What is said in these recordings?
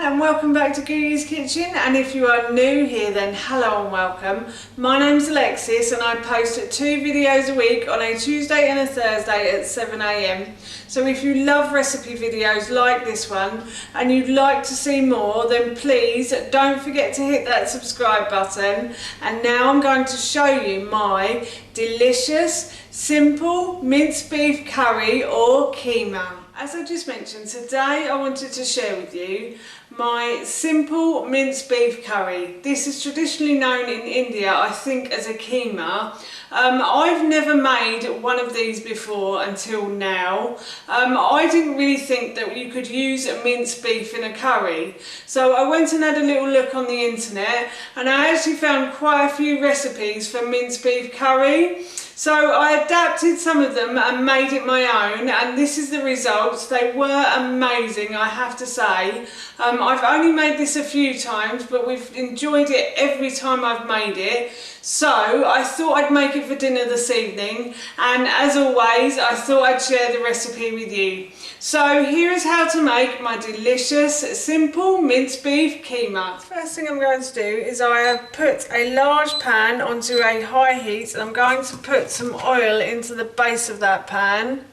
and welcome back to Googie's Kitchen, and if you are new here then hello and welcome. My name's Alexis and I post 2 videos a week on a Tuesday and a Thursday at 7 AM. So if you love recipe videos like this one and you'd like to see more, then please don't forget to hit that subscribe button. And now I'm going to show you my delicious, simple minced beef curry or keema. As I just mentioned, today I wanted to share with you my simple minced beef curry. This is traditionally known in India, I think, as a keema. I've never made one of these before until now. I didn't really think that you could use a minced beef in a curry. So I went and had a little look on the internet and I actually found quite a few recipes for minced beef curry. So I adapted some of them and made it my own, and this is the results. They were amazing, I have to say. I've only made this a few times, but we've enjoyed it every time I've made it. So I thought I'd make it for dinner this evening, and as always I thought I'd share the recipe with you. So here is how to make my delicious simple minced beef keema. First thing I'm going to do is I have put a large pan onto a high heat, and I'm going to put some oil into the base of that pan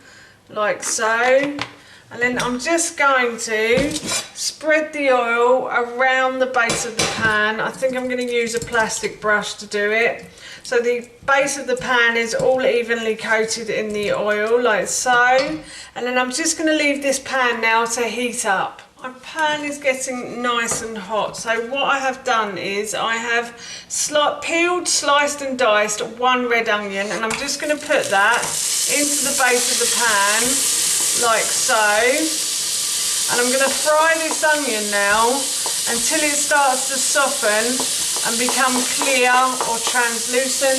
like so. And then I'm just going to spread the oil around the base of the pan. I think I'm going to use a plastic brush to do it. So the base of the pan is all evenly coated in the oil like so. And then I'm just going to leave this pan now to heat up. My pan is getting nice and hot. So what I have done is I have peeled, sliced and diced 1 red onion, and I'm just going to put that into the base of the pan like so, and I'm going to fry this onion now until it starts to soften and become clear or translucent.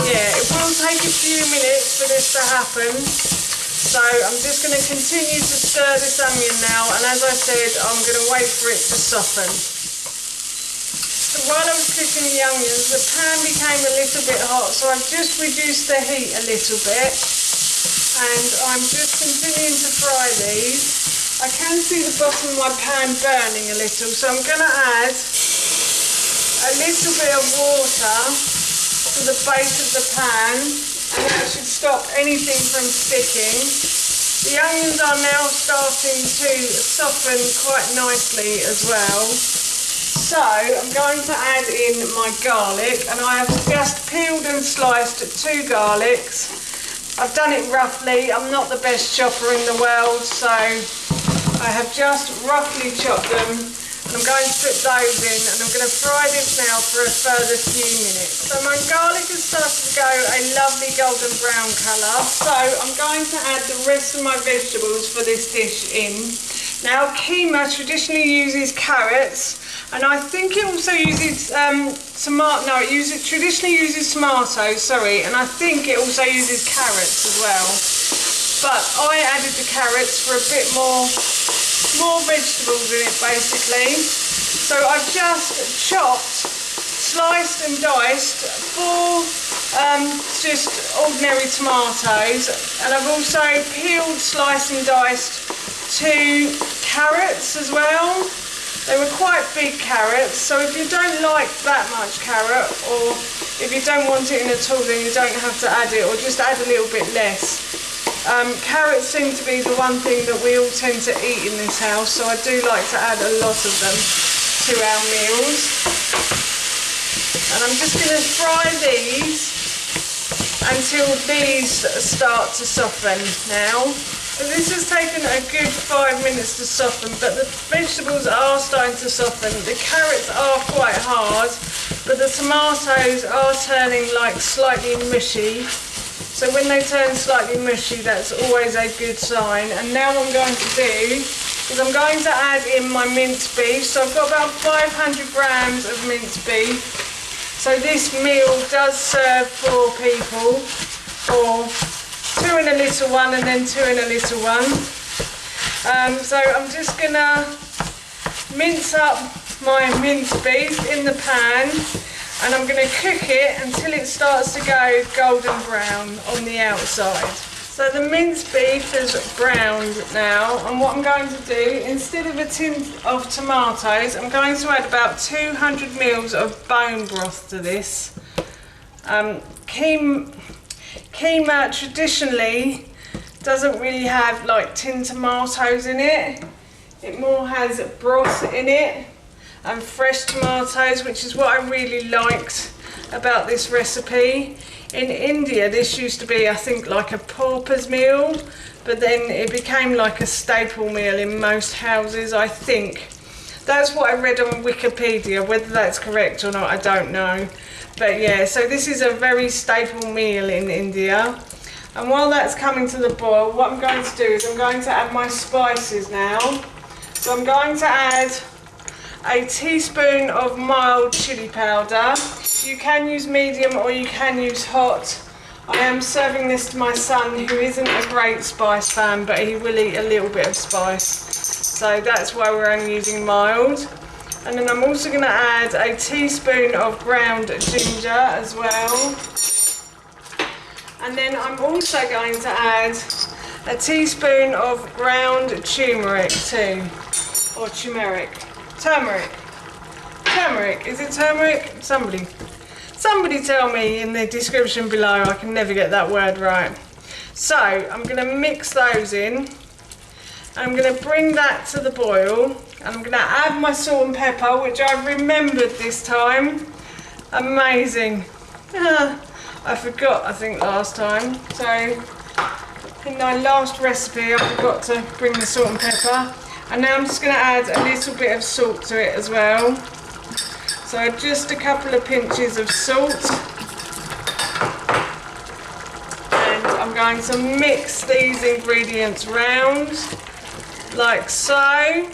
It will take a few minutes for this to happen, so I'm just going to continue to stir this onion now, and as I said, I'm going to wait for it to soften. So while I was cooking the onions, the pan became a little bit hot, so I've just reduced the heat a little bit. And I'm just continuing to fry these. I can see the bottom of my pan burning a little, so I'm going to add a little bit of water to the base of the pan, and that should stop anything from sticking. The onions are now starting to soften quite nicely as well. So I'm going to add in my garlic, and I have just peeled and sliced 2 garlics. I've done it roughly. I'm not the best chopper in the world, so I have just roughly chopped them, and I'm going to put those in, and I'm going to fry this now for a further few minutes. So my garlic has started to go a lovely golden brown colour, so I'm going to add the rest of my vegetables for this dish in. Now keema traditionally uses carrots, and I think it also uses traditionally uses tomatoes, and I think it also uses carrots as well. But I added the carrots for a bit more vegetables in it basically. So I've just chopped, sliced and diced 4 just ordinary tomatoes, and I've also peeled, sliced and diced 2 carrots as well. They were quite big carrots, so if you don't like that much carrot, or if you don't want it in at all, then you don't have to add it, or just add a little bit less. Carrots seem to be the one thing that we all tend to eat in this house, so I do like to add a lot of them to our meals. And I'm just going to fry these until these start to soften now. So this has taken a good 5 minutes to soften, but the vegetables are starting to soften. The carrots are quite hard, but the tomatoes are turning like slightly mushy. So when they turn slightly mushy, that's always a good sign. And now what I'm going to do is I'm going to add in my minced beef. So I've got about 500 grams of minced beef. So this meal does serve 4 people, or 2 in a little one and then 2 in a little one. So I'm just going to mince up my minced beef in the pan, and I'm going to cook it until it starts to go golden brown on the outside. So So the minced beef is browned now, and what I'm going to do, instead of a tin of tomatoes, I'm going to add about 200 ml of bone broth to this. Keema traditionally doesn't really have like tin tomatoes in it. It more has broth in it and fresh tomatoes, which is what I really liked about this recipe. In India, this used to be, I think, like a pauper's meal, but then it became like a staple meal in most houses, I think. That's what I read on Wikipedia. Whether that's correct or not, I don't know. But yeah, so this is a very staple meal in India. And while that's coming to the boil, what I'm going to do is I'm going to add my spices now. So I'm going to add a teaspoon of mild chili powder. You can use medium or you can use hot. I am serving this to my son, who isn't a great spice fan, but he will eat a little bit of spice. So that's why we're only using mild. And then I'm also going to add a teaspoon of ground ginger as well. And then I'm also going to add a teaspoon of ground turmeric too. Or turmeric. Turmeric. Is it turmeric? Somebody tell me in the description below. I can never get that word right. So I'm going to mix those in. I'm going to bring that to the boil. And I'm going to add my salt and pepper, which I remembered this time. Amazing. I forgot, I think, last time. So in my last recipe, I forgot to bring the salt and pepper. And now I'm just going to add a little bit of salt to it as well. So just a couple of pinches of salt. And I'm going to mix these ingredients round, like so.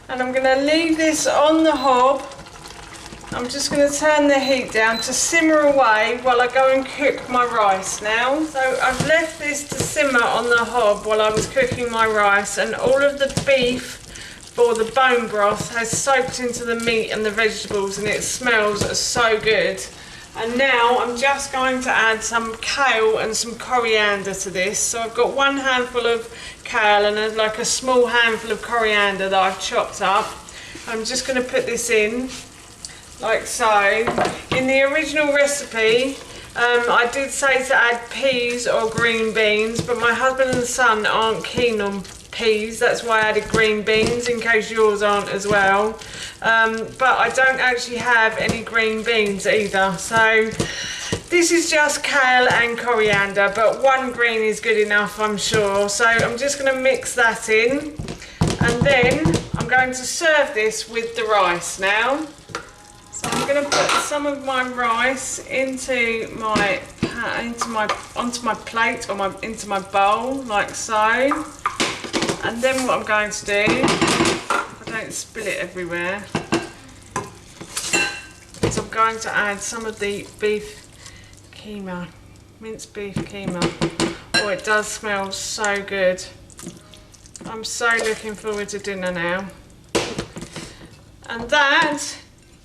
And I'm going to leave this on the hob. I'm just going to turn the heat down to simmer away while I go and cook my rice now. So I've left this to simmer on the hob while I was cooking my rice, and all of the beef or the bone broth has soaked into the meat and the vegetables, and it smells so good. And now I'm just going to add some kale and some coriander to this. So I've got 1 handful of kale and like a small handful of coriander that I've chopped up. I'm just going to put this in like so. In the original recipe, I did say to add peas or green beans, but my husband and son aren't keen on peas. That's why I added green beans, in case yours aren't as well. But I don't actually have any green beans either. So this is just kale and coriander, but 1 green is good enough, I'm sure. So I'm just going to mix that in, and then I'm going to serve this with the rice now. So I'm going to put some of my rice onto my plate or into my bowl, like so. And then what I'm going to do, if I don't spill it everywhere, is I'm going to add some of the beef keema, minced beef keema. Oh, it does smell so good. I'm so looking forward to dinner now. And that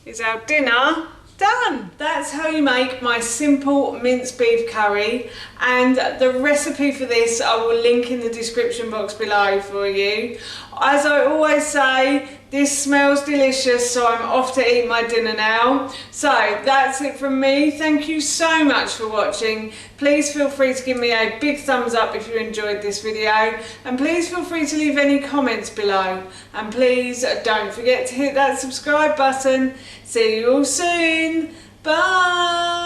is our dinner done. That's how you make my simple minced beef curry, and the recipe for this I will link in the description box below for you. As I always say, this smells delicious, so I'm off to eat my dinner now. So that's it from me. Thank you so much for watching. Please feel free to give me a big thumbs up if you enjoyed this video, and please feel free to leave any comments below, and please don't forget to hit that subscribe button. See you all soon. Bye.